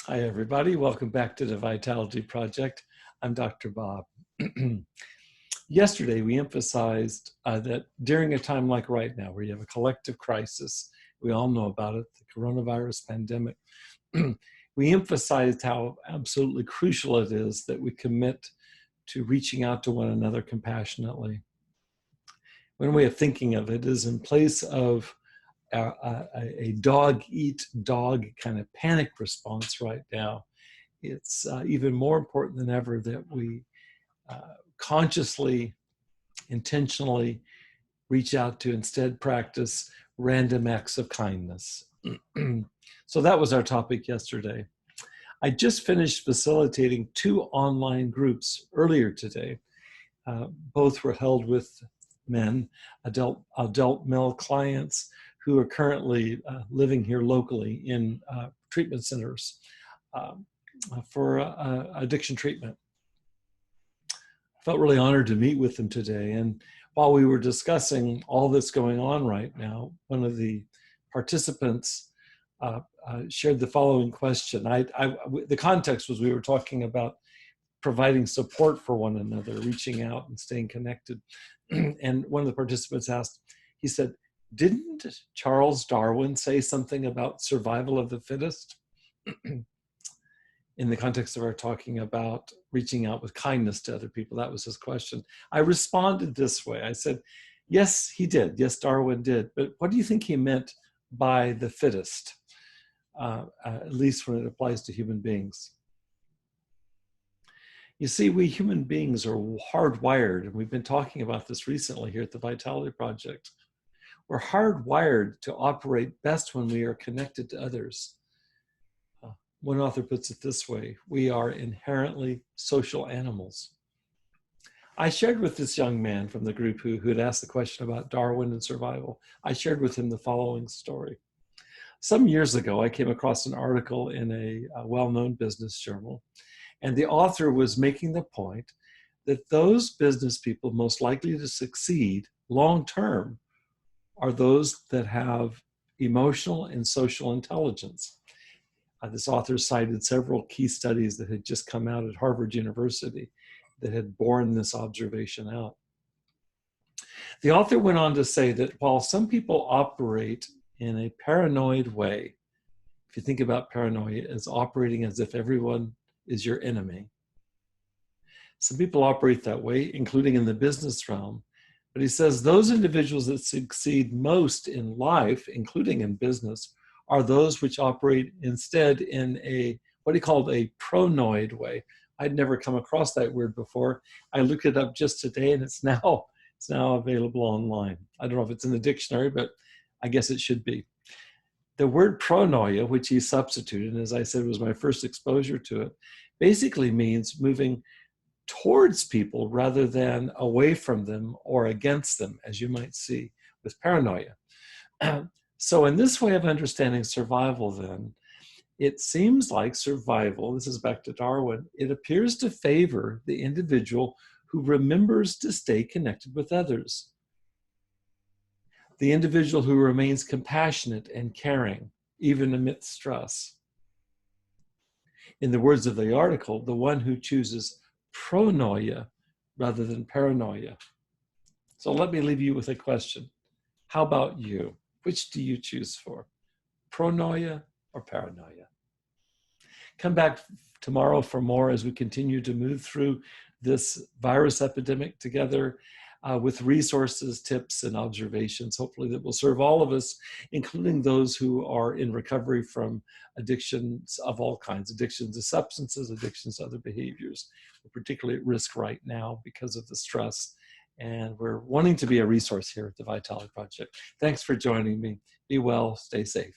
Hi, everybody. Welcome back to the Vitality Project. I'm Dr. Bob. Yesterday, we emphasized that during a time like right now, where you have a collective crisis, we all know about it, the coronavirus pandemic, we emphasized how absolutely crucial it is that we commit to reaching out to one another compassionately. One way of thinking of it is in place of a dog-eat-dog kind of panic response right now, it's even more important than ever that we consciously, intentionally reach out to instead practice random acts of kindness. So that was our topic yesterday. I just finished facilitating 2 online groups earlier today. Both were held with men, adult male clients who are currently living here locally in treatment centers for addiction treatment. I felt really honored to meet with them today. And while we were discussing all that's going on right now, one of the participants shared the following question. The context was we were talking about providing support for one another, reaching out and staying connected. And one of the participants asked, he said, "Didn't Charles Darwin say something about survival of the fittest?" In the context of our talking about reaching out with kindness to other people. That was his question. I responded this way. I said, yes, he did. Yes, Darwin did. But what do you think he meant by the fittest, at least when it applies to human beings? You see, we human beings are hardwired, and we've been talking about this recently here at the Vitality Project. We're hardwired to operate best when we are connected to others. One author puts it this way: we are inherently social animals. I shared with this young man from the group who had asked the question about Darwin and survival, I shared with him the following story. Some years ago, I came across an article in a well-known business journal, and the author was making the point that those business people most likely to succeed long-term are those that have emotional and social intelligence. This author cited several key studies that had just come out at Harvard University that had borne this observation out. The author went on to say that while some people operate in a paranoid way, if you think about paranoia as operating as if everyone is your enemy, some people operate that way, including in the business realm. But he says those individuals that succeed most in life, including in business, are those which operate instead in a, what he called a pronoid way. I'd never come across that word before. I looked it up just today, and it's now available online. I don't know if it's in the dictionary, but I guess it should be. The word pronoia, which he substituted, and as I said, was my first exposure to it, basically means moving towards people rather than away from them or against them, as you might see with paranoia. So in this way of understanding survival, then, it seems like survival, this is back to Darwin, it appears to favor the individual who remembers to stay connected with others. The individual who remains compassionate and caring, even amidst stress. In the words of the article, the one who chooses pronoia rather than paranoia. So let me leave you with a question. How about you? Which do you choose for? Pronoia or paranoia? Come back tomorrow for more as we continue to move through this virus epidemic together with resources, tips, and observations, hopefully that will serve all of us, including those who are in recovery from addictions of all kinds, addictions to substances, addictions to other behaviors. We're particularly at risk right now because of the stress. And we're wanting to be a resource here at the Vitality Project. Thanks for joining me. Be well, stay safe.